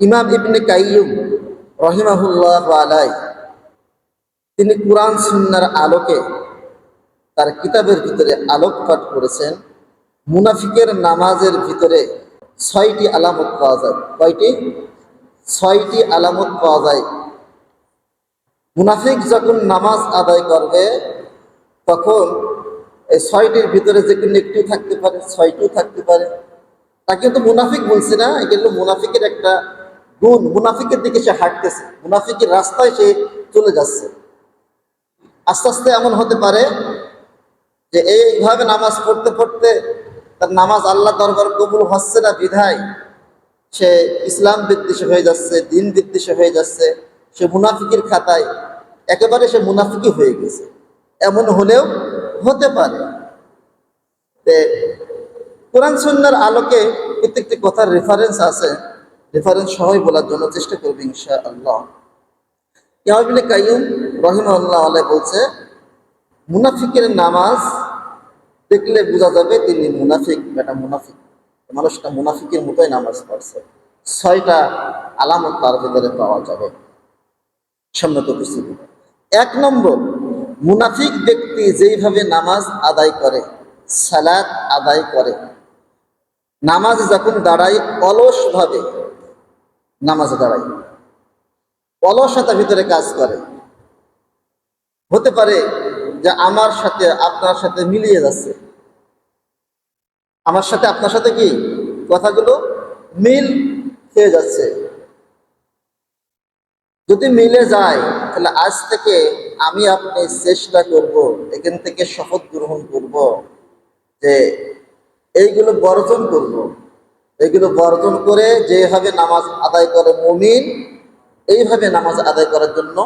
ইমাম ইবনে কাইয়ুম রহিমাহুল্লাহ আলাইহি তিনি কুরআন সুন্নাহর আলোকে তার কিতাবের ভিতরে আলোকপাত করেছেন মুনাফিকের নামাজের ভিতরে ৬টি আলামত পাওয়া যায়। কয়টি? ৬টি আলামত পাওয়া যায়। মুনাফিক যখন নামাজ আদায় করবে তখন এই ৬টির ভিতরে যে কোনো একটি থাকতে পারে, ৬টিও থাকতে পারে। তা কিন্তু মুনাফিক বলছে না, এগুলো মুনাফিকের একটা গুণ। মুনাফিকের দিকে সে হাঁটতেছে, মুনাফিকের রাস্তায় সে চলে যাচ্ছে। আস্তে আস্তে এমন হতে পারে যে এইভাবে নামাজ পড়তে পড়তে তার নামাজ আল্লাহ দরবার কবুল হচ্ছে না বিধায় সে ইসলাম বিদ্বেষী হয়ে যাচ্ছে, দিন বিদ্বেষী হয়ে যাচ্ছে, সে মুনাফিকের খাতায় একেবারে সে মুনাফিকই হয়ে গেছে। এমন হলেও হতে পারে। কোরআন সুন্নাহর আলোকে প্রত্যেকটি কথার রেফারেন্স আছে, রেফারেন্স সহই বলার জন্য চেষ্টা করবে ইনশাআল্লাহ। ইমাম ইবনে কাইয়ুম রাহিমাহুল্লাহ আলাইহি বলছে, মুনাফিকের নামাজ দেখলে বোঝা যাবে তিনি মুনাফিক, এটা মুনাফিক, মানুষটা মুনাফিকের মতোই নামাজ পড়ছে। ৬টা আলামত তার ভিতরে পাওয়া যাবে। সম্মত উপস্থিতি। ১ নম্বর, মুনাফিক ব্যক্তি যেইভাবে নামাজ আদায় করে, সালাত আদায় করে, নামাজ যখন দাঁড়ায় অলসভাবে নামাজে দাঁড়ায়, অলসতার ভিতরে কাজ করে। হতে পারে যে আমার সাথে আপনার সাথে মিলিয়ে যাচ্ছে, আমার সাথে আপনার সাথে কি কথাগুলো মিল হয়ে যাচ্ছে। যদি মিলে যায় তাহলে আজ থেকে আমি আপনি চেষ্টা করব, এখান থেকে শপথ গ্রহণ করব যে এইগুলো বর্জন করব। এইগুলো বর্জন করে যেভাবে নামাজ আদায় করে মুমিন, এইভাবে নামাজ আদায় করার জন্য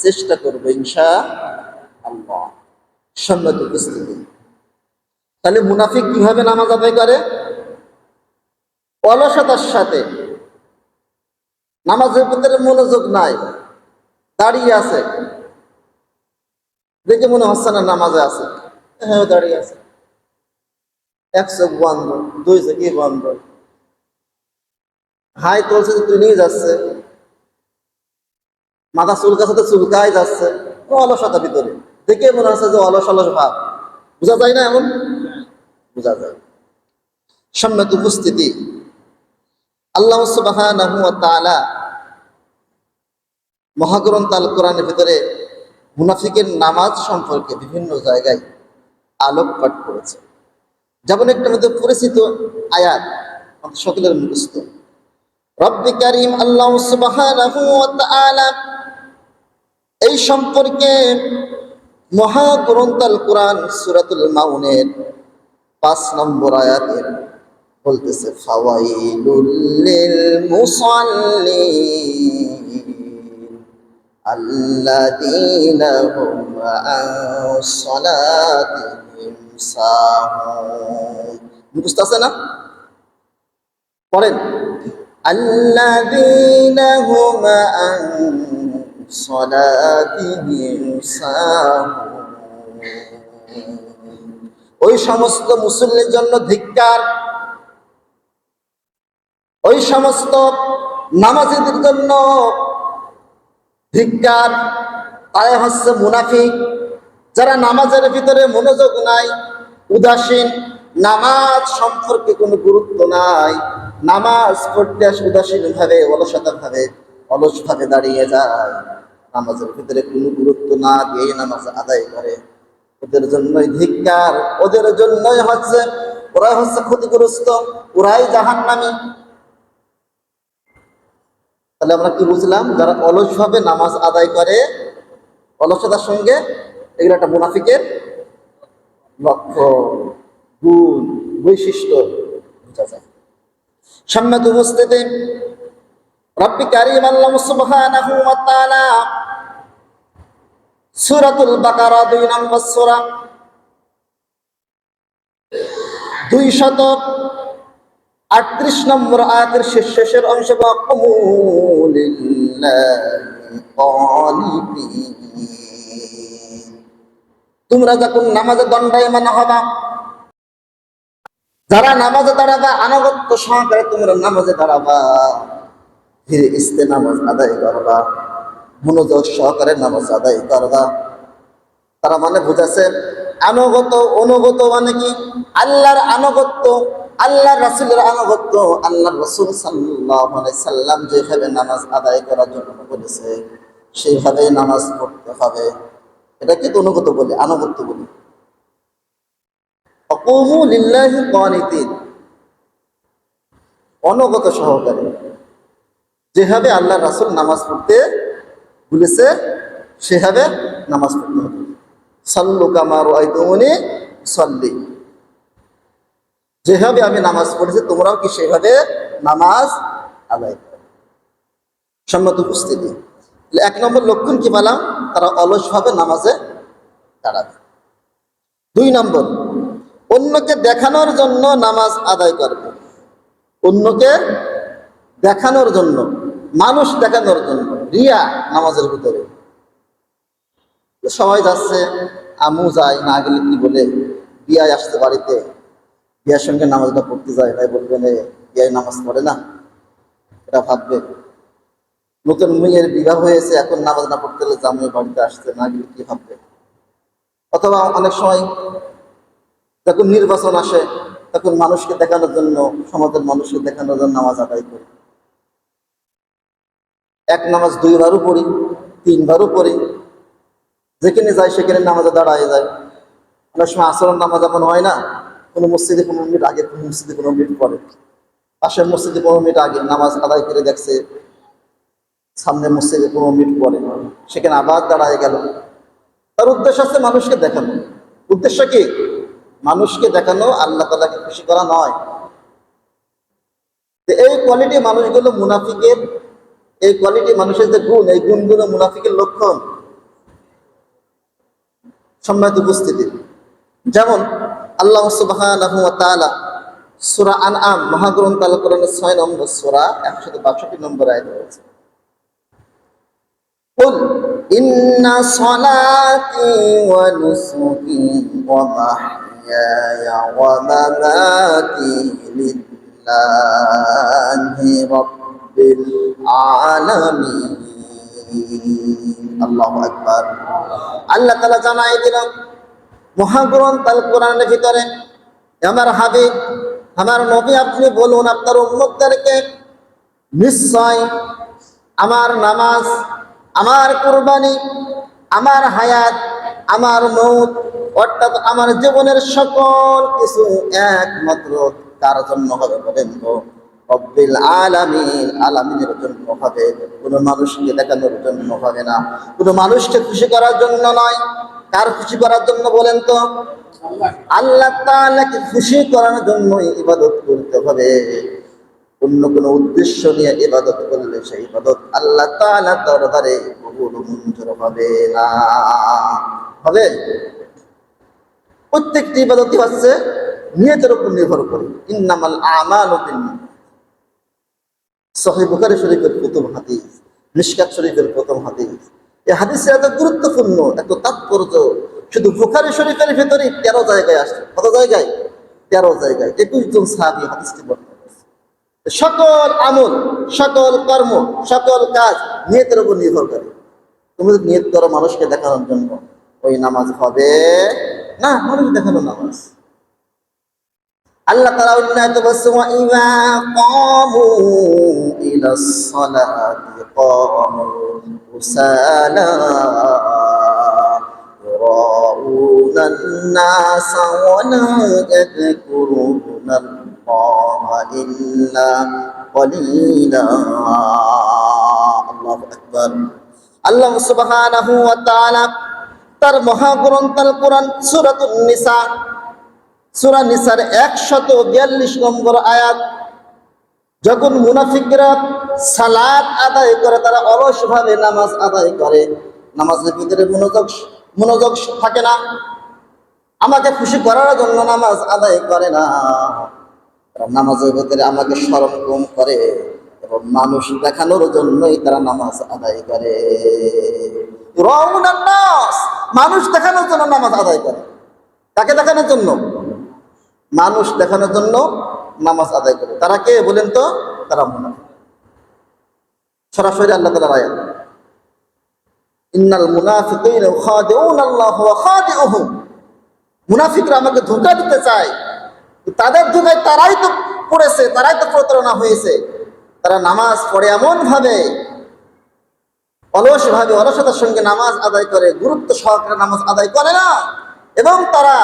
চেষ্টা করব ইনশাআল্লাহ। সম্মানিত উপস্থিতি, তাহলে মুনাফিক কিভাবে নামাজ আদায় করে? অলসতার সাথে, নামাজের ভিতরে মনোযোগ নাই, দাঁড়িয়ে আছে, দেখে মনে হচ্ছে না নামাজে আছে, হ্যাঁ দাঁড়িয়ে আছে, এক চোখ বন্ধ, দুই চোখই বন্ধ, হাই তুলছে তুই নিয়ে যাচ্ছে, মাথা চুলকাছে তো চুলকাই যাচ্ছে, অলসতা ভিতরে, দেখে মনে হচ্ছে যে অলস অলস ভাব। বোঝা যায় না? এমন বোঝা যায়। সম্মানিত উপস্থিতি, আল্লাহ সুবহানাহু ওয়া তাআলা মহাগ্রন্থ আল কোরআনের ভিতরে মুনাফিকের নামাজ সম্পর্কে বিভিন্ন জায়গায় আলোকপাত করেছে। যেমন একটা মধ্যে পরিচিত আয়াত সকলের মুখস্থ, রব্বি কারীম আল্লাহ সুবহানাহু ওয়া তাআলা এই সম্পর্কে মহাগ্রন্থ আল কোরআন সূরাতুল মাউনের ৫ নম্বর আয়াতে বলতেছে, ফাওয়াইলুল লিল মুসাল্লিন আল্লাযীনা হুম আন সালাতিহিম সাহুন। মুখস্থ আছে না? পড়েন, আল্লাযীনা হুম আন সালাতিহিম সাহুন। ওই সমস্ত মুসল্লির জন্য ধিক্কার, ওই সমস্ত নামাজীদের জন্য ধিক্কার। তাই হচ্ছে মুনাফিক, যারা নামাজের ভিতরে মনোযোগ নাই, উদাসীন, নামাজ সম্পর্কে কোনো গুরুত্ব নাই, নামাজ পড়তে আসে উদাসীন ভাবে, অলসভাবে দাঁড়িয়ে যায়, নামাজের ভিতরে কোনো গুরুত্ব না দিয়ে নামাজ আদায় করে, ওদের জন্যই ধিক্কার, ওদের জন্যই হচ্ছে, ওরাই হচ্ছে ক্ষতিগ্রস্ত, ওরাই জাহান্নামী। তাহলে আমরা কি বুঝলাম? যারা অলসভাবে নামাজ আদায় করে, অলসতার সঙ্গে, এগুলো একটা মুনাফিকের লক্ষ্য, গুণ, বৈশিষ্ট্য বোঝা যায়। সম্মানিত উপস্থিতি, রব্বি কারীম আল্লাহ সুবহানাহু ওয়া তাআলা সূরাতুল বাকারা ২ নম্বর সূরা ২৩৮ নম্বর আয়াতের শেষের অংশে তোমরা যখন নামাজে দণ্ডায়মান হবা, যারা নামাজে দাঁড়াবা, আনুগত্য সহকারে তোমরা নামাজে দাঁড়াবা, ধীরে ইস্তে নামাজ আদায় করবা, মনোযোগ সহকারে নামাজ আদায় করবা। তারা মানে বুঝাচ্ছে আনুগত্য অনুগত মানে কি? আল্লাহর আনুগত্য, আল্লাহ রাসূলের আনুগত্য। আল্লাহ রাসূল সাল্লাল্লাহু আলাইহি সাল্লাম যেভাবে নামাজ আদায় করার জন্য বলেছে সেইভাবে নামাজ পড়তে হবে। এটাকে অনুগত বলে, আনুগত্য বলে। আকুমু লিল্লাহি কানিতিন, অনুগত সহকারে যেভাবে আল্লাহ রাসূল নামাজ পড়তে বলেছে সেভাবে নামাজ পড়তে হবে। সাল্লু কামা রাআইতুমুনি উসাল্লি, যেভাবে আমি নামাজ পড়েছি তোমরাও কি সেভাবে নামাজ আদায় করো। সম্মত উপস্থিতি। এক নম্বর লক্ষণ কি বললাম? তারা অলসভাবে নামাজে দাঁড়াবে। 2 নম্বর, অন্যকে দেখানোর জন্য নামাজ আদায় করবে। অন্যকে দেখানোর জন্য, মানুষ দেখানোর জন্য, রিয়া নামাজের ভিতরে। সবাই যাচ্ছে, আমু যাই, না গেলে কি বলে, বিয়ায় আসতে বাড়িতে, বিয়ার সঙ্গে নামাজটা পড়তে যায়, তাই বলবেন বিয়ায় নামাজ পড়ে না, এটা ভাববে। নতুন মেয়ের বিবাহ হয়েছে, এখন নামাজ না পড়তে গেলে জামাই বাড়িতে আসছে, না গেলে কি ভাববে। অথবা অনেক সময় যখন নির্বাচন আসে তখন মানুষকে দেখানোর জন্য, সমাজের মানুষকে দেখানোর জন্য নামাজ আদায় করি। এক নামাজ 2 বারও পড়ি, 3 বারও পড়ি, যেখানে যায় সেখানে নামাজে দাঁড়ায় যায়। অনেক সময় আসরের নামাজ এমন হয় না, কোনো মসজিদে 15 মিনিট আগে, কোনো মসজিদে 15 মিনিট পরে, পাশের মসজিদে 15 মিনিট আগে নামাজ আদায় করে দেখছে, সামনে মসজিদে 15 মিনিট পরে, সেখানে আবার দাঁড়ায় গেল। তার উদ্দেশ্য আছে মানুষকে দেখানো। উদ্দেশ্য কি? মানুষকে দেখানো, আল্লাহ তাআলাকে খুশি করা নয়। এই কোয়ালিটি মানুষগুলো মুনাফিকের, এই কোয়ালিটি মানুষের যে গুণ, এই গুণগুলো মুনাফিকের লক্ষণ। সম্মানিত উপস্থিতি, যেমন আল্লাহ সুবহানাহু ওয়া তাআলা সূরা আনআম মহাগ্রন্থ আল কোরআনের 6 নম্বর সূরা 162 নম্বর আয়াতে বলেছে, কুল ইন্না সলাতি ওয়া নুসুকি ওয়া মাহইয়ায়া ওয়া মামাতি লিল্লাহি রাব্বিল আলামিন। আল্লাহু আকবার। আল্লাহ তাআলা জানাই দিলেন মহাগ্রন্থ আল কোরআনের ভিতরে, আমার হাবিব, আমার নবী, আপনি বলুন আপনার উম্মতদেরকে, নিশ্চয় আমার নামাজ, আমার কুরবানি, আমার হায়াত, আমার মউত, অর্থাৎ আমার জীবনের সকল কিছু একমাত্র কার জন্য হবে বলেন তো? রব্বিল আলামিন, আলামিনের জন্য হবে, কোনো মানুষকে দেখানোর জন্য হবে না, কোনো মানুষকে খুশি করার জন্য নয়। কার খুশি করার জন্য বলেন তো? আল্লাহ তাআলাকে খুশি করার জন্য ইবাদত করতে হবে। অন্য কোনো উদ্দেশ্য নিয়ে ইবাদত করলে সেই ইবাদত আল্লাহ তাআলার দরবারে কবুল মঞ্জুর হবে না। হবে? প্রত্যেকটি ইবাদতই হচ্ছে নিয়তের উপর নির্ভর করে। ইন্নামাল আমালু বিন্নিয়াত। সহিহ বুখারী শরীফের প্রথম হাদিস, মিশকাত শরীফের প্রথম হাদিস। এই হাদিসে এত গুরুত্বপূর্ণ, এত তাৎপর্য, শুধু বুখারী শরীফের ভিতরে 13 জায়গায় আসছে। কত জায়গায়? 13 জায়গায় 21 জন সাহাবী হাদিসটি বর্ণনা করেছে। সকল আমল, সকল কর্ম, সকল কাজ নিয়তের উপর নির্ভর করে। তুমি যদি নিয়ত করো মানুষকে দেখানোর জন্য, ওই নামাজ হবে না, মানুষ দেখানো নামাজ। আল্লাহ তাআলা উন্নয়ত বলছে, ওয়া ইযা ক্বামু ইলাস সালাতি ক্বামু কুসালা ইরাউনান নাস ওয়া লা ইয়াযকুরুনাল্লাহা ইল্লা ক্বালিলা। আল্লাহু আকবার। আল্লাহ সুবহানাহু ওয়া তাআলা তার মহাগ্রন্থ আল কোরআন সূরাতুন নিসা, সূরা নিসার 142 নম্বর আয়াত, যখন মুনাফিকরা সালাত আদায় করে, তারা অলসভাবে নামাজ আদায় করে, নামাজের ভিতরে মনোযোগ থাকে না, আমাকে খুশি করার জন্য নামাজ আদায় করে না, তারা নামাজের ভিতরে আমাকে শরম কম করে এবং মানুষ দেখানোর জন্যই তারা নামাজ আদায় করে। রাউনান নাস, মানুষ দেখানোর জন্য নামাজ আদায় করে। তাকে দেখানোর জন্য, মানুষ দেখানোর জন্য নামাজ আদায় করে। তারা কে বলেন তো? তারা মুনাফিক। সরাসরি আল্লাহ তাআলার আয়াত, ইন্নাল মুনাফিকিনা ইউখাদিউনা আল্লাহ ওয়া খাদিউহুম। মুনাফিকরা আমাকে ধোঁকা দিতে চায়, তাদের ধোঁকায় তারাই তো পড়েছে, তারাই তো প্রতারণা হয়েছে। তারা নামাজ পড়ে এমন ভাবে, অলস ভাবে, অলসতার সঙ্গে নামাজ আদায় করে, গুরুত্ব সহকারে নামাজ আদায় করে না। এবং তারা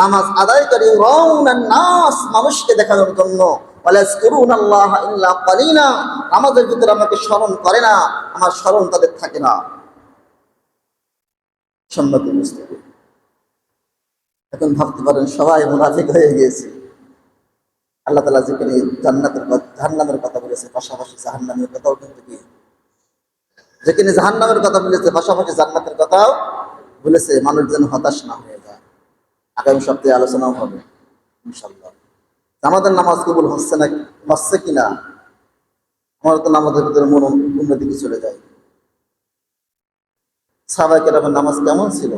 নামাজ আদায় করে ইউরাউনান নাস, মানুষকে দেখানোর জন্য, ওয়ালা ইয়াজকুরুনাল্লাহা ইল্লা কালিলা, নামাজের ভিতরে আমাকে স্মরণ করে না, আমার স্মরণ তাদের থাকে না। সম্মতি মুসলিম। এখন ভাবতে পারেন সবাই মুনাফিক হয়ে গিয়েছে। আল্লাহ তাআলা যেখানে জান্নাতের কথা, জাহান্নামের কথা বলেছে, পাশাপাশি জাহান্নামের কথাও কিন্তু কি, যেখানে জাহান্নামের কথা বলেছে পাশাপাশি জান্নাতের কথাও বলেছে, মানুষ যেন হতাশ না হয়ে যায়। আগামী সপ্তাহে আলোচনাও হবে ইনশাআল্লাহ। আমাদের নামাজ কবুল হচ্ছে না, হচ্ছে কিনা, আমার তো নামাজের ভিতরে মন অন্যদিকে চলে যায়। সাহাবায়ে কেরামের নামাজ কেমন ছিল,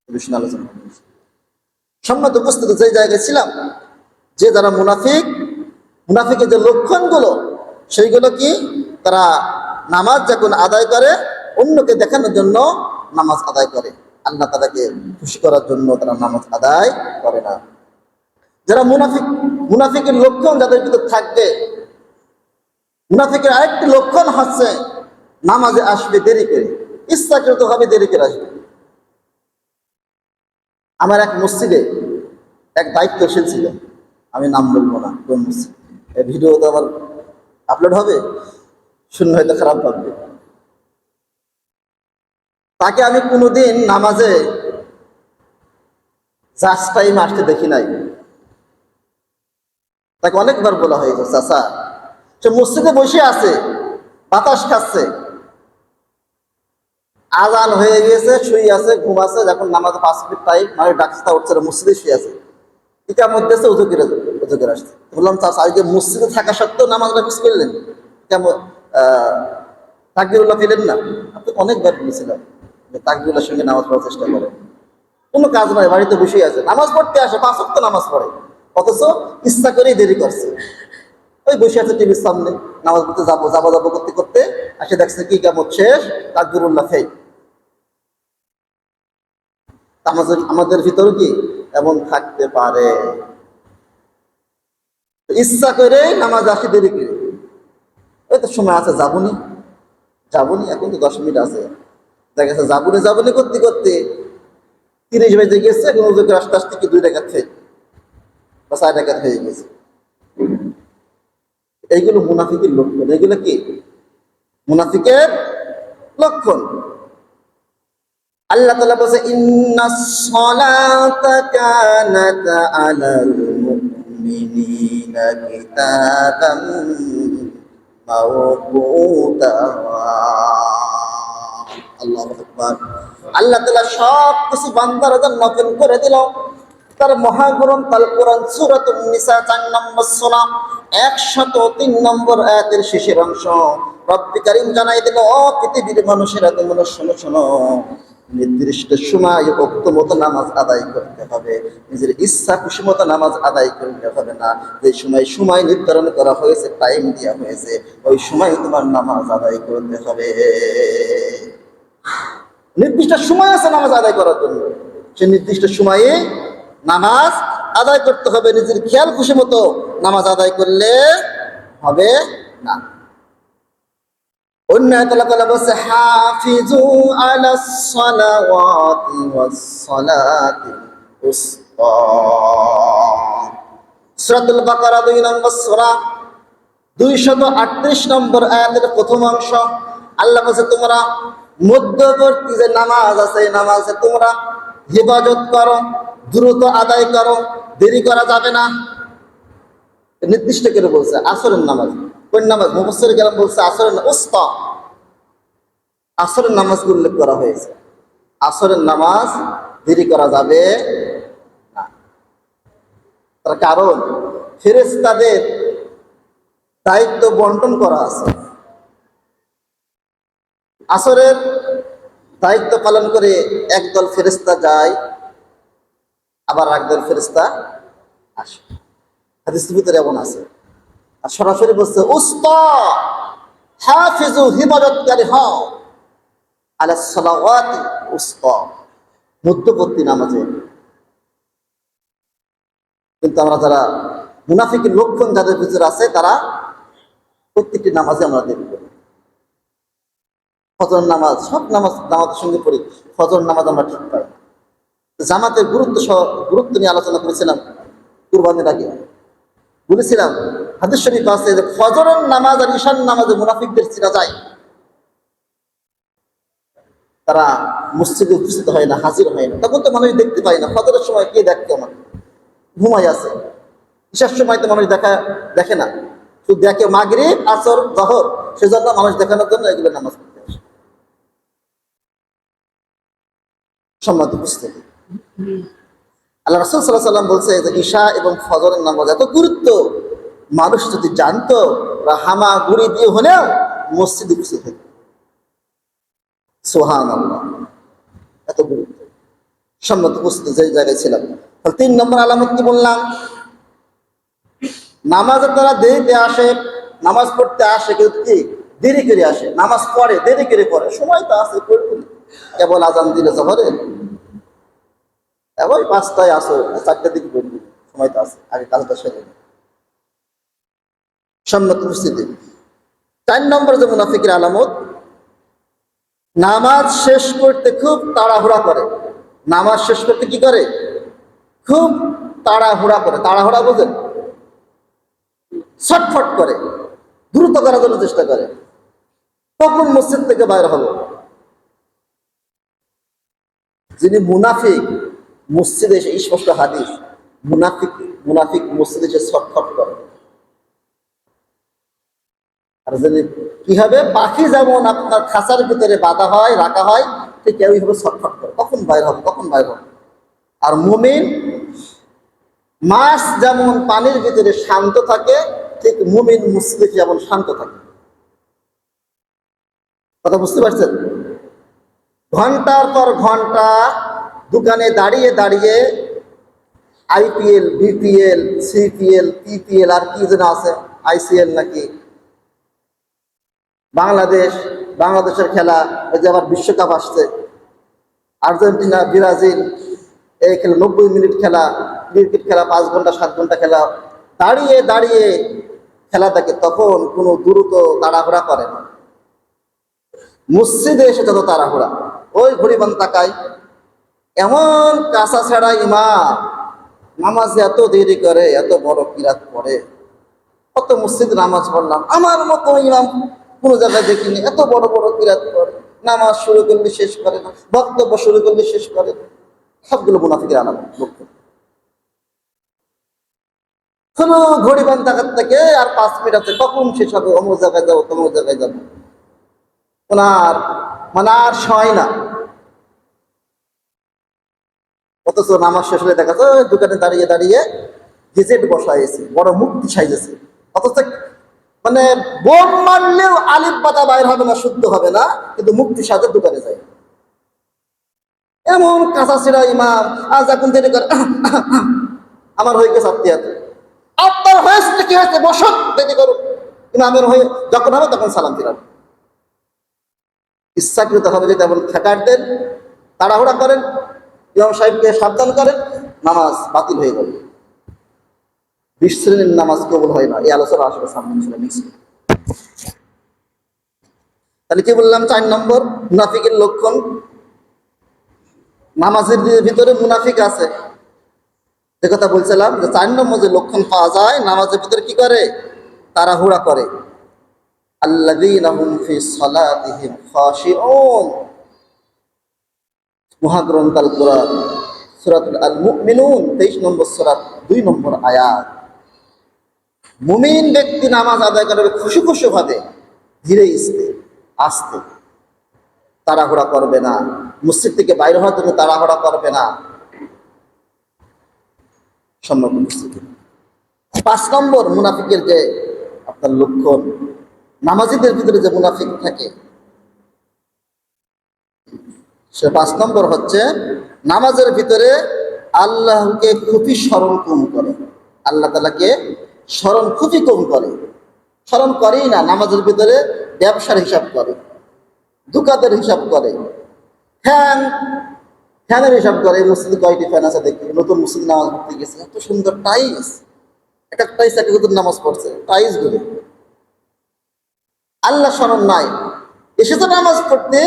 বিষয়ে আলোচনা হবে। সম্মত উপস্থিত যে জায়গায় ছিলাম, যে যারা মুনাফিক, মুনাফিকের যে লক্ষণগুলো, সেইগুলো কি, তারা নামাজ যখন আদায় করে অন্যকে দেখানোর জন্য নামাজ আদায় করে, আল্লাহ তাআলাকে খুশি করার জন্য তারা নামাজ আদায় করে না। যারা মুনাফিক, মুনাফিকের লক্ষণ যাদের ভিতর থাকবে, মুনাফিকের আরেকটি লক্ষণ হচ্ছে নামাজে আসবে দেরি করে, ইচ্ছাকৃত ভাবে দেরি করে আসবে। আমার এক মসজিদে এক দায়িত্বশীল ছিল, আমি নাম বলবো না কোন মসজিদ, এই ভিডিও তো আবার আপলোড হবে, শুনলে হয়তো খারাপ ভাববে। তাকে আমি কোনোদিন নামাজে জাস্ট টাইম আসতে দেখি নাই। তাকে অনেকবার বলা হয়েছে, চাচা, সে মসজিদে বসে আছে, বাতাস খাচ্ছে, আজান হয়ে গিয়েছে, শুয়ে আছে, ঘুম আছে, যখন নামাজ 5 মিনিট টাইম মানে ডাকতে উঠছে, মসজিদে শুয়ে আছে, ইকামত মধ্যে উজু করে আসছে। বললাম, চাচা, আজকে মসজিদে থাকা সত্ত্বেও নামাজটা মিস করলেন, কেমন তাকবীরুল্লাহ পেলেন না? আপনি অনেকবার বলেছিলাম যে তাকবীরুল্লাহর সঙ্গে নামাজ পড়ার চেষ্টা করেন। কোনো কাজ নয়, বাড়িতে বসেই আছে, নামাজ পড়তে আসে, 5 ওয়াক্ত নামাজ পড়ে, অথচ ইচ্ছা করেই দেরি করছে। ওই বসে আছে টিভির সামনে, নামাজ পড়তে যাবো করতে করতে আসে দেখছে কি কেমন শেষ, তাকবীরুল্লাহ ফেল। আমাদের ভিতরে কি এমন থাকতে পারে, ইচ্ছা করে নামাজ আসে দেরি করে, ওই তো সময় আছে, যাবনি, এখন তো 10 মিনিট আছে, দেখা গেছে যাবনি করতে করতে 30 বেজে গেছে, এখন ওদের আস্তে আস্তে কি 2 রাকাত ফেল বা 4 রাকাত হয়ে গেছে। এইগুলো মুনাফিকের লক্ষণ, এগুলো কি মুনাফিকের লক্ষণ। আল্লাহ তাআলা বলেছে, ইন্নাস সালাতা কানাত আলাল মুমিনিনা কিতাবাম মাওকুতা। আল্লাহু আকবার। আল্লাহ তাআলা সব কিছু বান্দার জন্য নফল করে দিল। তার মহাগ্রন্থ আল কোরআন সূরাতুন নিসা 4 নম্বর সূরা 103 নম্বর আয়াতের শেষের অংশ রব্বি কারীম জানাই দিল, ও পৃথিবীর মানুষেরা, তোমরা শোনো, নির্দিষ্ট সময় ওক্ত মতো নামাজ আদায় করতে হবে, নিজের ইচ্ছা খুশি মতো নামাজ আদায় করতে হবে না। যে সময় নির্ধারণ করা হয়েছে, টাইম দেওয়া হয়েছে, ওই সময় তোমার নামাজ আদায় করতে হবে। নির্দিষ্ট সময় আছে নামাজ আদায় করার জন্য, সে নির্দিষ্ট সময়ে নামাজ আদায় করতে হবে। নিজের খেয়াল খুশি মতো নামাজ আদায় করলে হবে না। অন্য আল্লাহ তাআলা বলেছে, হাফিজু আলাস সালাওয়াতি ওয়াস সালাতিল উসতা। সূরাতুল বাকারা 2 নম্বর সূরা 238 নম্বর আয়াতের প্রথম অংশ আল্লাহ বলেছে, তোমরা মধ্যবর্তী যে নামাজ আছে, এই নামাজে তোমরা হেফাজত করো, দ্রুত আদায় করো, দেরি করা যাবে না। নির্দিষ্ট করে বলছে আসরের নামাজ। কোন নামাজ? মুফাসসির কেরাম বলছে আসরের উসতা, আসরের নামাজকে উল্লেখ করা হয়েছে। আসরের নামাজ দেরি করা যাবে না। তার কারণ ফেরেশতাদের দায়িত্ব বন্টন করা আছে। আসরের দায়িত্ব পালন করে একদল ফেরেশতা যায়, আবার একদল ফেরেশতা আসে। হাদিসের ভিতরে এমন আছে। আর সরাসরি বলছে উস্তা, হাফিজু, হিফাজতকারী হও আলা সালাওয়াতি উসতা, মধ্যবর্তী নামাজে। কিন্তু আমরা যারা মুনাফিকের লক্ষণ যাদের ভিতরে আছে, তারা প্রত্যেকটি নামাজে আমরা দেখব। ফজর নামাজ, সব জামাতের সঙ্গে পড়ি, ফজর নামাজ আমরা ঠিক পাই। জামাতের গুরুত্ব নিয়ে আলোচনা করেছিলাম কুরবানির আগে। বলেছিলাম হাদিস শরীফ আছে যে ফজরের নামাজ আর ঈশার নামাজে মুনাফিকদের চিনা যায়, তারা মসজিদে উপস্থিত হয় না, হাজির হয় না। তখন তো মানুষ দেখতে পায় না। ফজরের সময় কে দেখতে, আমার ঘুমাই আছে। ঈশার সময় তো মানুষ দেখে না, শুধু দেখে মাগরিব, আসর, জহর। সেজন্য মানুষ দেখানোর জন্য এগুলো নামাজ পড়তে আসে। সম্মানিত উপস্থিতি, আল্লাহ রাসূল সাল্লাল্লাহু আলাইহি ওয়াসাল্লাম বলছে যে ঈশা এবং ফজরের নামাজ এত গুরুত্ব, মানুষ যদি জানতো ওরা হামাগুড়ি দিয়ে হলেও মসজিদে উপস্থিত হতো। সুবহানাল্লাহ, এত গুরুত্ব। সম্মানিত উপস্থিতি, যে জায়গায় ছিলাম। তাহলে 3 নম্বর আলামত কি বললাম? নামাজের দ্বারা দেরিতে আসে, নামাজ পড়তে আসে কিন্তু কি দেরি করে আসে, নামাজ পড়ে দেরি করে পড়ে। সময় তো আছে, কেবল আজান দিলে জহরের, এবার 5টায় আসো, 4টার দিকে পড়বি, সময় তো আছে, আগে কাজটা সেরে। সম্মত উপস্থিতি, 4 নম্বর যে মুনাফিকের আলামত, নামাজ শেষ করতে খুব তাড়াহুড়া করে। নামাজ শেষ করতে কি করে? খুব তাড়াহুড়া করে। তাড়াহুড়া বোঝেন? ছটফট করে, দ্রুত করার জন্য চেষ্টা করে। তখন মসজিদ থেকে বাইরে হলো। যিনি মুনাফিক, মসজিদে এসে, স্পষ্ট হাদিস, মুনাফিক মসজিদে এসে ছটফট করে। আর যদি কি হবে, পাখি যেমন আপনার খাঁচার ভিতরে বাঁধা হয়, রাখা হয়, ঠিক এইভাবে ছটফট করে, কখন বাইর হবে, কখন বাইর হবে। আর মুমিন মাছ যেমন পানির ভিতরে শান্ত থাকে, ঠিক মুমিন মসজিদে যেমন শান্ত থাকে। কথা বুঝতে পারছেন? ঘন্টার পর ঘন্টা দোকানে দাঁড়িয়ে দাঁড়িয়ে আইপিএল, বিপিএল, সিপিএল, পিপিএল, আর কি যেন আছে, আইসিএল নাকি, বাংলাদেশের খেলা, এই যে আবার বিশ্বকাপ আসছে, আর্জেন্টিনা, ব্রাজিল, এই খেলা 90 মিনিট খেলা, ক্রিকেট খেলা 5 ঘন্টা 7 ঘন্টা খেলা, দাঁড়িয়ে দাঁড়িয়ে খেলা দেখে। তখন কোনো দ্রুত তাড়াহুড়া করে না। মসজিদে এসে যত তাড়াহুড়া, ওই ঘড়িবান তাকায়, এমন কাঁচা ছাড়া ইমাম নামাজে এত দেরি করে, এত বড় কিরাত পড়ে, কত মসজিদে নামাজ পড়লাম, আমার মতো ইমাম কোনো জায়গায় দেখিনি, এত বড় বড় কিরাত পড়ে, নামাজ শুরু করলে শেষ করে না, বক্তব্য শুরু করলে শেষ করে না। সবগুলো মুনাফিকের আলামত, লক্ষণ। কোনো ঘড়িবান তাকাত থেকে আর 5 মিনিট আছে, কখন শেষ হবে, অমুক জায়গায় যাবো, তমুক জায়গায় যাবো, ওনার মানে আর সয় না। অথচ নামাজ শেষ হলে দেখা যায় দোকানে দাঁড়িয়ে দাঁড়িয়ে গেজেট বসাইছে, বড় মুক্তি সাইজেছে। অথচ মানে বোম মারলেও আলিফ পাতা বাইর হবে না, শুদ্ধ হবে না, কিন্তু মুক্তি সাজের দোকানে যায়। এমন কাঁচা ছিড়া ইমাম, আজ এখন দেরি করে, আমার হয়ে গেছে আত্মীয়াতে, আপনার হয়েছে কি হয়েছে, বসত দেরি করো। ইমামের হয়ে যখন হবে তখন সালাম দিলাম। ইচ্ছাকৃত হবে যদি এমন ঠেকার দেন, তাড়াহুড়া করেন, ইমাম সাহেবকে সাবধান করেন, নামাজ বাতিল হয়ে যাবে। 20 শ্রেণীর নামাজ কবুল হয় না। এই আলোচনা আসলে সামনে ছিল নেক্সট। তাহলে কি বললাম? 4 নম্বর মুনাফিকের লক্ষণ, নামাজের ভিতরে মুনাফিক আছে। যে কথা বলছিলাম যে 4 নম্বর যে লক্ষণ পাওয়া যায়, নামাজের ভিতরে কি করে? তাড়াহুড়া করে। আল্লাযীনা হুম ফি সালাতিহিম খাশিউন, মহাগ্রন্থ আল কোরআন, সূরাতুল আল মুমিনুন 23 নম্বর সূরা 2 নম্বর আয়াত। মুমিন ব্যক্তি নামাজ আদায় করবে খুশি খুশি ভাবে, ধীরে আস্তে, তাড়াহুড়া করবে না। মসজিদ থেকে বাইরে হওয়ার জন্য তাড়াহুড়া করবে না। সম্ভব মসজিদে। 5 নম্বর মুনাফিকের যে আপনার লক্ষণ, নামাজিদের ভিতরে যে মুনাফিক থাকে, সে 5 নম্বর হচ্ছে নামাজের ভিতরে আল্লাহকে খুবই স্মরণ কম করে। আল্লাহ তাআলাকে স্মরণ খুবই কম করে, স্মরণ করেই না। নামাজের ভিতরে ব্যবসার হিসাব করে, দোকানের হিসাব করে, ফ্যান ফ্যানের হিসাব করে। এই মসজিদে কয়টি ফ্যান আছে দেখি, নতুন মসজিদ নামাজ পড়তে গেছে, এত সুন্দর টাইলস, এক এক টাইলস এক এক নামাজ পড়ছে, টাইলস গুলো। আল্লাহ স্মরণ নাই, এসেছে নামাজ পড়তে,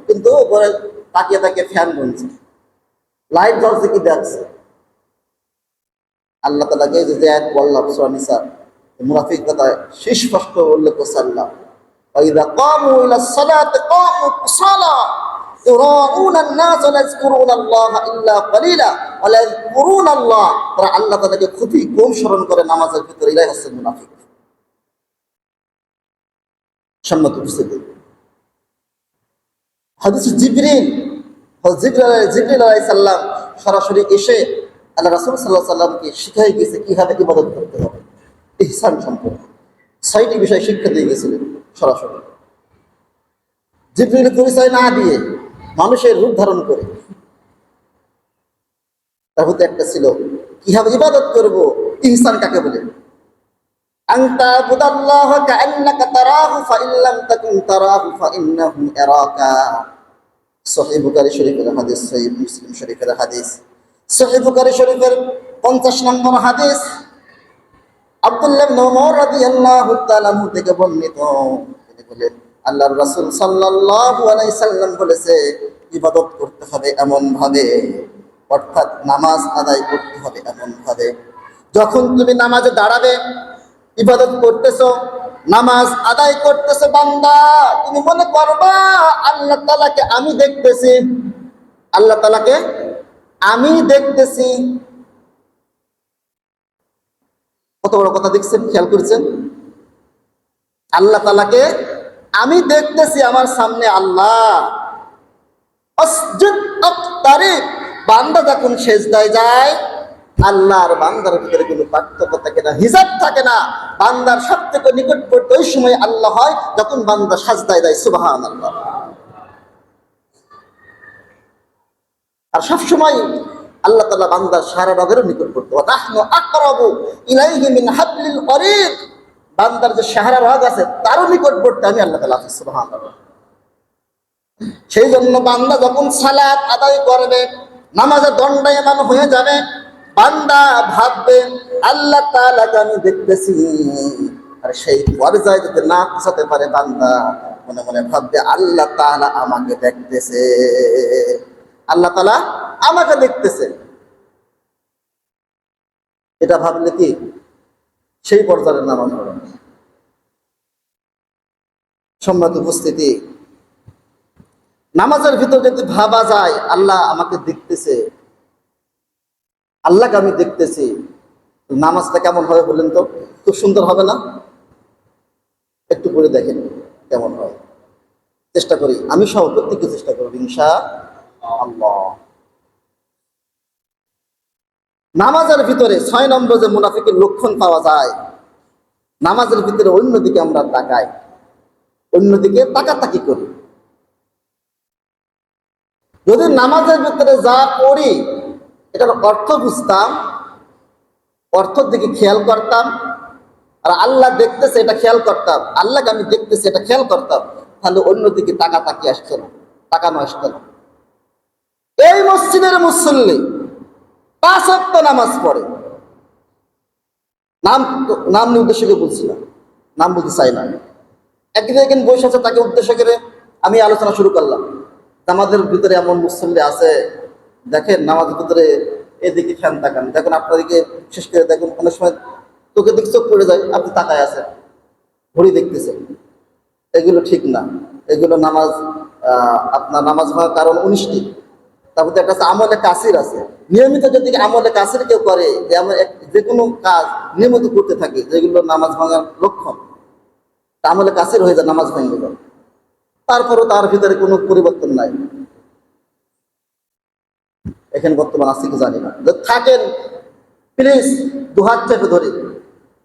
কিন্তু ওপরে তাকিয়ে তাকিয়ে ফ্যান বলছে, লাইট জ্বলছে কি দেখছে। আল্লাহ তাআলাকে যে আয়াত বললাম সূরা নিসা, মুনাফিক কথা সুস্পষ্ট উল্লেখ করছে আল্লাহ, ওয়াইদা কামু ইলাস সালাতি কামু কুসালা ইউরাউনা আন-নাস ওয়া লা ইয়াযকুরুনাল্লাহা ইল্লা ক্বালিলা ওয়া লা ইয়াযকুরুনাল্লাহ, তারা আল্লাহ তাআলাকে খুবই কম স্মরণ করে নামাজের ভিতরে, এরাই হচ্ছে মুনাফিক। সম্মানিত উপস্থিতি, হাদিস জিবরিল জিবরিল আলাইহিস সালাম সরাসরি এসে আল্লাহ রাসূল সাল্লাল্লাহু আলাইহি সাল্লামকে শিখাই গেছে কিভাবে ইবাদত করতে হবে, ইহসান সম্পর্কে 6টি বিষয় শিক্ষা দিয়ে গেছিলেন সরাসরি। জিবরিল পরিচয় না দিয়ে মানুষের রূপ ধারণ করে, তার মধ্যে একটা ছিল কিভাবে ইবাদত করব, ইহসান কাকে বলে, আনতা বুদাল্লাহা কাআন্নাকা তারাহু ফাইন লাম তাকুন তারাহু ফাইন্নাহু ইয়ারাকা। সহিহ বুখারী শরীফের হাদিস, সহিহ মুসলিম শরীফের হাদিস, সহিহ বুখারী শরীফের 50 নম্বর হাদিস, আব্দুল্লাহ ইবনে ওমর রাদিয়াল্লাহু তাআলা আনহু থেকে বর্ণিত। তিনি বলেন আল্লাহর রাসূল সাল্লাল্লাহু আলাইহি সাল্লাম বলেছে, ইবাদত করতে হবে এমন ভাবে, অর্থাৎ নামাজ আদায় করতে হবে এমন ভাবে, যখন তুমি নামাজে দাঁড়াবে, ইবাদত করতেছো, নামাজ আদায় করতেছো, বান্দা তুমি মনে করবা আল্লাহ তাআলাকে আমি দেখতেছি, আল্লাহ তাআলাকে আমি দেখতেছি। কত বড় কথা দেখছেন, খেয়াল করেছেন? আল্লাহ তাআলাকে আমি দেখতেছি, আমার সামনে আল্লাহ। আসজুদ আক্তারিব, বান্দা যখন সেজদায় যায়, আল্লাহর বান্দার ভিতরে কোনো পার্থক্য থাকে না, হিজাব থাকে না। বান্দার সবথেকে নিকটবর্তী ওই সময় আল্লাহ হয় যখন বান্দা সাজদায় দেয়, সুবহানাল্লাহ। আর সব সময় আল্লাহ তাআলা বান্দার সারা রগেরও নিকটবর্তী। ওয়া নাহনু আকরাবু ইলাইহি মিন হাবলিল ওয়ারিদ, বান্দার যে সারা রগ আছে তারও নিকটবর্তী আমি আল্লাহ তাআলা আছি, সুবহানাল্লাহ। সেই জন্য বান্দা যখন সালাত আদায় করবে, নামাজে দণ্ডায়মান হয়ে যাবে, বান্দা ভাববে আল্লাহ তাআলাকে আমি দেখতেছি। আর সেই পর্যায়ে যদি না পৌঁছাতে পারে, বান্দা মনে মনে ভাববে আল্লাহ তাআলা আমাকে দেখতেছে, আল্লাহ তাআলা আমাকে দেখতেছে। এটা ভাবলে কি সেই পর্যায়ের নামাজ হবে? সম্মানিত উপস্থিতি, নামাজের ভিতর যদি ভাবা যায় আল্লাহ আমাকে দেখতেছে, আল্লাহকে আমি দেখতেছি, নামাজটা কেমন হবে বলেন তো? খুব সুন্দর হবে না? একটু করে দেখেন কেমন হয়। চেষ্টা করি, আমি সহ প্রত্যেককে চেষ্টা করব ইনশাআল্লাহ। নামাজের ভিতরে 6 নম্বর যে মুনাফিকের লক্ষণ পাওয়া যায়, নামাজের ভিতরে অন্যদিকে আমরা তাকাই, অন্যদিকে তাকাতাকি করি। যদি নামাজের ভিতরে যা পড়ি এটার অর্থ বুঝতাম, অর্থের দিকে খেয়াল করতাম, আর আল্লাহ দেখতেছে এটা খেয়াল করতাম, আল্লাহকে আমি দেখতেছি এটা খেয়াল করতাম, তাহলে অন্যদিকে তাকাতাকি আসছে না, তাকানো আসছে না। এই মসজিদের মুসল্লি 5 ওয়াক্ত নামাজ পড়ে, নাম উদ্দেশ্য করে বলছি না, নাম বলতে চাই না। একদিন বসে আছে, তাকে উদ্দেশ্য করে আমি আলোচনা শুরু করলাম। আমাদের ভিতরে এমন মুসল্লি আছে, দেখেন নামাজের ভিতরে এদিকে ফ্যান তাকান, দেখুন আপনাদেরকে বিশেষ করে দেখুন অনেক সময় তোকে দিকে চোখ পড়ে যায়, আপনি তাকায় আছেন, ঘড়ি দেখতেছেন। এগুলো ঠিক না, এগুলো নামাজ আপনার নামাজ ভাঙার কারণ 19টি। তার মধ্যে একটা আমলে কাসির আছে। নিয়মিত যদি আমলে কাসির কেউ করে, যে আমরা যে কোনো কাজ নিয়মিত করতে থাকি, যেগুলো নামাজ ভাঙার লক্ষণ, আমলে কাসির হয়ে যায়, নামাজ ভেঙে যায়। তারপরও তার ভিতরে কোনো পরিবর্তন নাই। এখানে বর্তমান আছে কি জানি না, যদি থাকেন প্লিজ 2 হাত চেপে ধরে।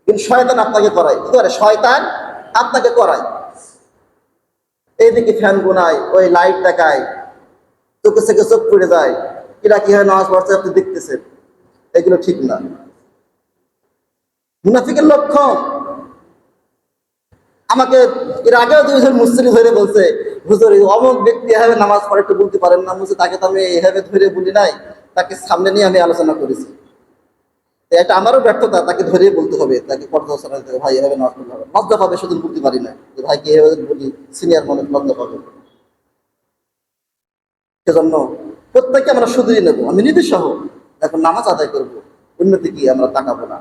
কিন্তু শয়তান আপনাকে করায়, কি করে? শয়তান আপনাকে করায়, এইদিকে ফ্যান গুনায়, ওই লাইট দেখায়, চোখে থেকে চোখ পড়ে যায়, এরা কি হয় নামাজ পড়ছে আপনি দেখতেছেন। এগুলো ঠিক না, মুনাফিকের লক্ষণ। আমাকে এর আগেও দুজন মুসলিম ধরে বলছে, হুজুর অমুক ব্যক্তি এভাবে নামাজ পড়ে একটু বলতে পারেন না? বুঝে তাকে তো আমি এভাবে ধরে বলি নাই, তাকে সামনে নিয়ে আমি আলোচনা করেছি। এটা আমারও ব্যর্থতা, তাকে ধরিয়ে বলতে হবে, তাকে পর্যালোচনা দিতে হবে, ভাই এভাবে নামাজ পড়তে হবে। লজ্জা পাবে, শুধু বলতে পারি না যে ভাই কি এভাবে বলি, সিনিয়র মানুষ লজ্জা পাবে। সেজন্য প্রত্যেককে আমরা শুধুই নেবো, আমি নিজে সহ এখন নামাজ আদায় করবো, অন্যের দিকে আমরা তাকাবো না,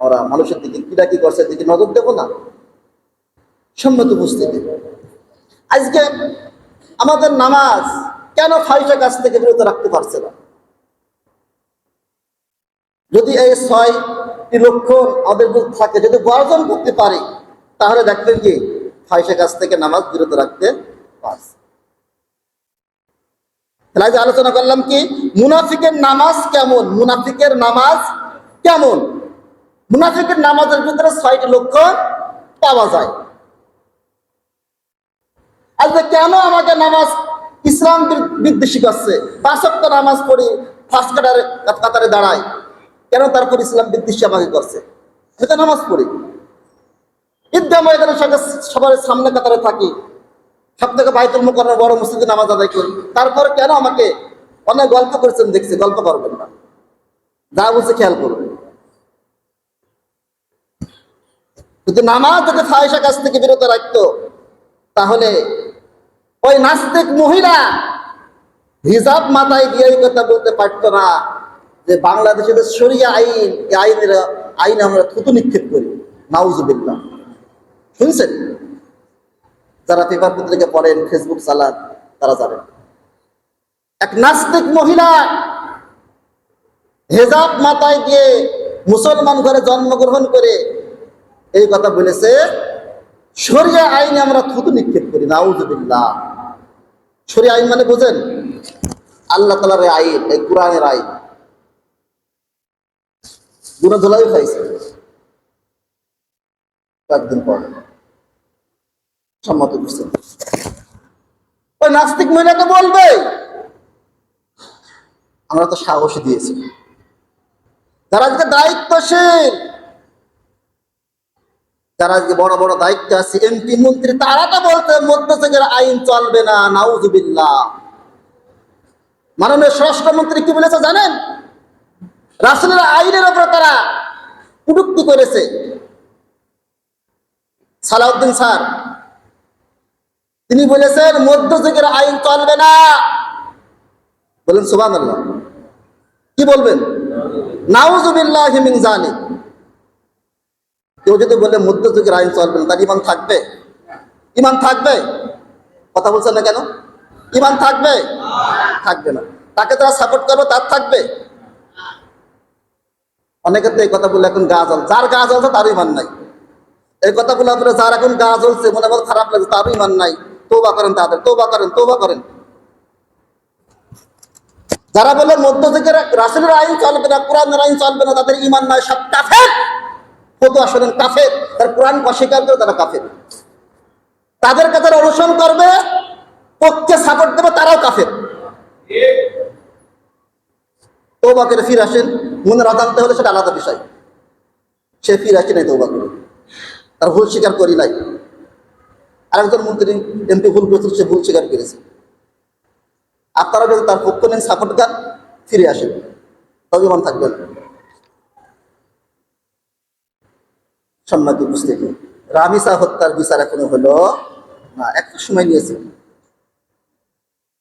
আমরা মানুষের দিকে কিরা কি করছে দিকে নজর দেবো না। সম্মত উপস্থিতি, আজকে আমাদের নামাজ কেন ফাহিশা কাজ থেকে বিরত রাখতে পারছে না? যদি এই 6টি লক্ষণ আমাদের মধ্যে থাকে, যদি বর্জন করতে পারি, তাহলে দেখবেন কি ফাহিশা কাজ থেকে নামাজ বিরত রাখতে পারছে। তাহলে আজ আলোচনা করলাম কি মুনাফিকের নামাজ কেমন, মুনাফিকের নামাজ কেমন। মুনাফিকের নামাজের ভিতরে 6টি লক্ষণ পাওয়া যায়। আজকে কেন আমাকে নামাজ ইসলাম বিদ্বেষী করছে? 5 ওয়াক্ত নামাজ পড়ি, ফার্স্ট কাতারে দাঁড়াই, কেন তারপর ইসলাম বিদ্বেষী আমাকে করছে? এটা নামাজ পড়ি, ঈদগাহ ময়দানে সবার সামনে কাতারে থাকি, সব থেকে বাইতুল মুকাররম বড় মসজিদে নামাজ আদায় করি, তারপর কেন আমাকে অনেক গল্প করেছেন দেখছি? গল্প করবেন না, যা বলছে খেয়াল করবেন। যদি নামাজ যদি ফাহিশা কাজ থেকে বিরত রাখতো, তাহলে ওই নাস্তিক মহিলা হিজাব মাথায় দিয়ে এই কথা বলতে পারতো না যে বাংলাদেশে যে শরিয়া আইন, এই আইন আমরা থুতু নিক্ষেপ করি। নাউজুবিল্লাহ। শুনছেন? যারা পেপার পত্রিকা পড়েন, ফেসবুক চালান, তারা জানেন এক নাস্তিক মহিলা হিজাব মাথায় দিয়ে মুসলমান ঘরে জন্মগ্রহণ করে এই কথা বলেছে, শরিয়া আইনে আমরা থুতু নিক্ষেপ করি। নাউজুবিল্লাহ। শরিয়া আইন মানে বোঝেন? আল্লাহ তাআলার আইন, এই কোরআনের আইন। গুনাহ ধুলাই খাইছে কয়েকদিন পর, সম্মত বুঝছেন। ওই নাস্তিক মহিলাকে বলবে, আমরা তো সাহস দিয়েছি। যারা আজকে দায়িত্বশীল, যারা আজকে বড় বড় দায়িত্ব আছে, এমপি মন্ত্রী, তারা তো বলতে মধ্যযুগের আইন চলবে না। নাউজুবিল্লাহ। মাননীয় স্বরাষ্ট্রমন্ত্রী কি বলেছে জানেন? রাসূলের আইনের উপর তারা কটূক্তি করেছে। সালাউদ্দিন স্যার তিনি বলেছেন মধ্যযুগের আইন চলবে না। বলেন সুবহানাল্লাহ। কি বলবেন? নাউজুবিল্লাহি মিন যালিক। কেউ যদি বলে মধ্যযুগের আইন চলবে না, তার ইমান থাকবে? ইমান থাকবে? কথা বলছেন না কেন? ইমান থাকবে? থাকবে না। তাকে যারা সাপোর্ট করবে তার থাকবে। অনেকে তো এই কথা বলে এখন গা জ্বল, যার গা জ্বলছে তার ইমান নাই। এই কথা বলে আপনারা যার এখন গা জ্বলছে, মনে মনে খারাপ লাগছে, তারও ইমান নাই। তওবা করেন, তাদের তওবা করেন, তওবা করেন। যারা বলে মধ্যযুগের রাসূলের আইন চলবে না, কোরআনের আইন চলবে না, তাদের ইমান নাই, সব কাফের। ফতোয়া শোনেন, কাফের। তার কোরআন অস্বীকার করে তারা কাফের। তাদের কাছে অনুসরণ করবে, পক্ষে সাপোর্ট দেবে, তারাও কাফের। তওবা করে ফিরে আসেন। মনে রাজানতে হলে সেটা আলাদা বিষয়। সে ফিরে আসে নাই তওবা করে, তার ভুল স্বীকার করি নাই। আরেকজন মন্ত্রী এমপি ভুল করেছিল, সে ভুল স্বীকার করেছে। আপনারা যদি তার পক্ষ নেন, সাপোর্ট দেন, ফিরে আসেন, তবে ইমান থাকবেন। সম্মানিত উপস্থিতি, রামিসা হত্যার বিচার এখনো হলো না, একটা সময় নিয়েছে।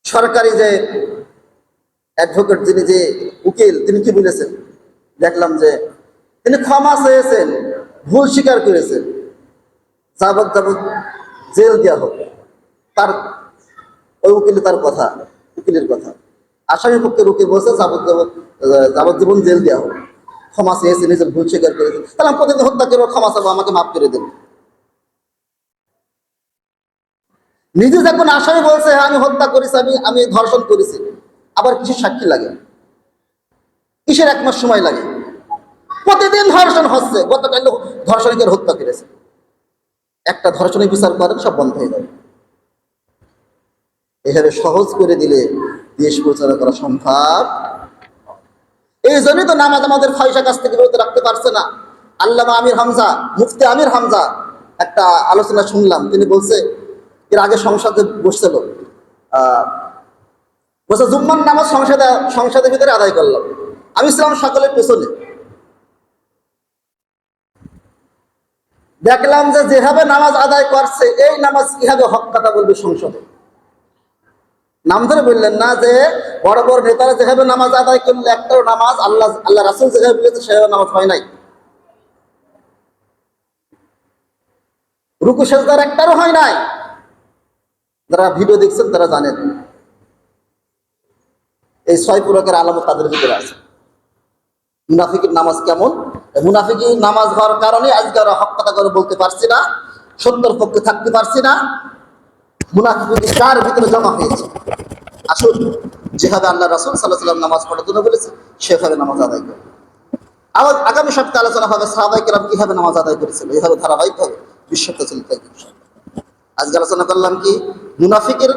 সরকারি যে অ্যাডভোকেট, যিনি যে উকিল, তিনি কি বলেছেন দেখলাম যে তিনি ক্ষমা চেয়েছেন, ভুল স্বীকার করেছেন, যাবজ্জীবন জেল দেওয়া হোক। তার ওই উকিল, তার কথা, উকিলের কথা, আসামি পক্ষের উকিল বলছে যাবজ্জীবন জেল দেওয়া হোক। ক্ষমা চেয়েছে, নিজের ভুল স্বীকার করেছে। তাহলে আমি প্রতিদিন হত্যা করে ক্ষমা চাবো, আমাকে মাফ করে দেন। নিজে যখন আসামি বলছে হ্যাঁ আমি হত্যা করেছি, আমি ধর্ষণ করেছি, আবার কিসের সাক্ষী লাগে, কিসের 1 মাস সময় লাগে? প্রতিদিন ধর্ষণ হচ্ছে, গতকাল ধর্ষণীকে হত্যা করেছে। একটা ধর্ষণের বিচার করেন, সব বন্ধ হয়ে যাবে। এভাবে সহজ করে দিলে দেশ পরিচালনা করা সম্ভব। এই জন্যই তো নামাজ আমাদের ফাহিশা কাজ থেকে বিরত রাখতে পারছে না। আল্লামা আমির হামজা, মুফতি আমির হামজা একটা আলোচনা শুনলাম, তিনি বলছে এর আগে সংসদে বসছিল, বলছে জুম্মার নামাজ সংসদের ভিতরে আদায় করলাম, আমি ছিলাম সকলের পেছনে, দেখলাম যে যেভাবে নামাজ আদায় করছে এই নামাজ কিভাবে হক কথা বলবে সংসদে। নাম ধরে বললেন না যে বড় বড় নেতারা যেভাবে নামাজ আদায় করলে একটাও নামাজ আল্লাহ রাসূল যেভাবে বলেছে সেভাবে নামাজ হয় নাই, রুকু সেজদার একটারও হয় নাই। যারা ভিডিও দেখছেন তারা জানেন এই 6 পুরকের আলামত তাদের ভিতরে আছে। মুনাফিকের নামাজ কেমন? মুনাফিকি নামাজ হওয়ার কারণে আজকে আমরা হক কথা করে বলতে পারছি না, সত্যর পক্ষে থাকতে পারছি না। মুনাফিকি কার ভিতরে জমা হয়েছে? আসুন, যেভাবে আল্লাহ রাসূল সাল্লাল্লাহু আলাইহি ওয়াসাল্লাম নামাজ পড়ার জন্য বলেছে সেভাবে নামাজ আদায় করুন। আগামী সপ্তাহে আলোচনা হবে সাহাবায়ে কেরাম কিভাবে নামাজ আদায় করেছিল, এইভাবে ধারাবাহিকভাবে বিশ্বটা চলতে থাকবে। আজকে আলোচনা করলাম কি মুনাফিকের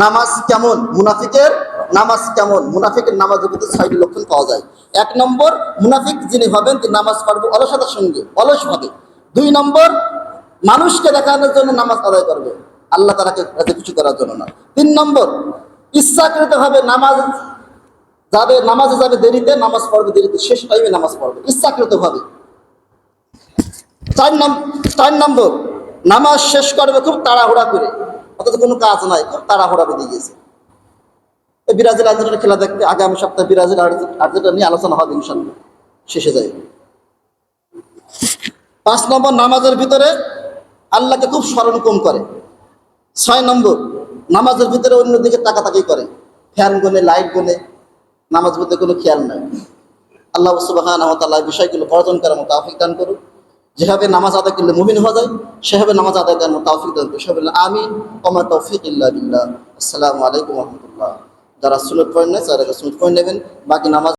নামাজ কেমন, মুনাফিকের নামাজ কেমন। মুনাফিকের নামাজের ভিতরে 6টি লক্ষণ পাওয়া যায়। 1 নম্বর, মুনাফিক যিনি হবেন তিনি নামাজ পড়বে অলসতার সঙ্গে, অলস ভাবে। 2 নম্বর, মানুষকে দেখানোর জন্য নামাজ আদায় করবে, আল্লাহ তাআলাকে রাজি খুশি করার জন্য না। 3 নম্বর, ইচ্ছাকৃতভাবে নামাজে যাবে দেরিতে, নামাজ পড়বে দেরিতে, শেষ টাইমে নামাজ পড়বে ইচ্ছাকৃতভাবে। 4 নম্বর, নামাজ শেষ করবে খুব তাড়াহুড়া করে, অথচ কোনো কাজ নাই, খুব তাড়াহুড়া বেঁধে গিয়েছে। এই ব্রাজিল আর্জেন্টিনার খেলা দেখতে আগামী সপ্তাহে ব্রাজিল আর্জেন্টিনা নিয়ে আলোচনা হবে ইনশাআল্লাহ, শেষে যাই। 5 নম্বর, নামাজের ভিতরে আল্লাহকে খুব স্মরণ কম করে। 6 নম্বর, নামাজের ভিতরে অন্যদিকে তাকাতাকি করে, ফ্যান গুনে, লাইট গুনে, নামাজ পড়তে কোনো খেয়াল নাই। আল্লাহ সুবহানাহু ওয়া তাআলা এই বিষয়গুলো বর্জন করার মতো তৌফিক দান করুন। যেভাবে নামাজ আদায় করলে মুমিন হওয়া যায় সেভাবে নামাজ আদায় করার মতো তৌফিক দান করুন। সবাই আমিন। ওয়া মা তৌফিক ইল্লা বিল্লাহ। আসসালামু আলাইকুম ওয়া রাহমাতুল্লাহ। যারা সুন্নাত পড়েন না তারা সুন্নাত পড়ে নেবেন, বাকি নামাজ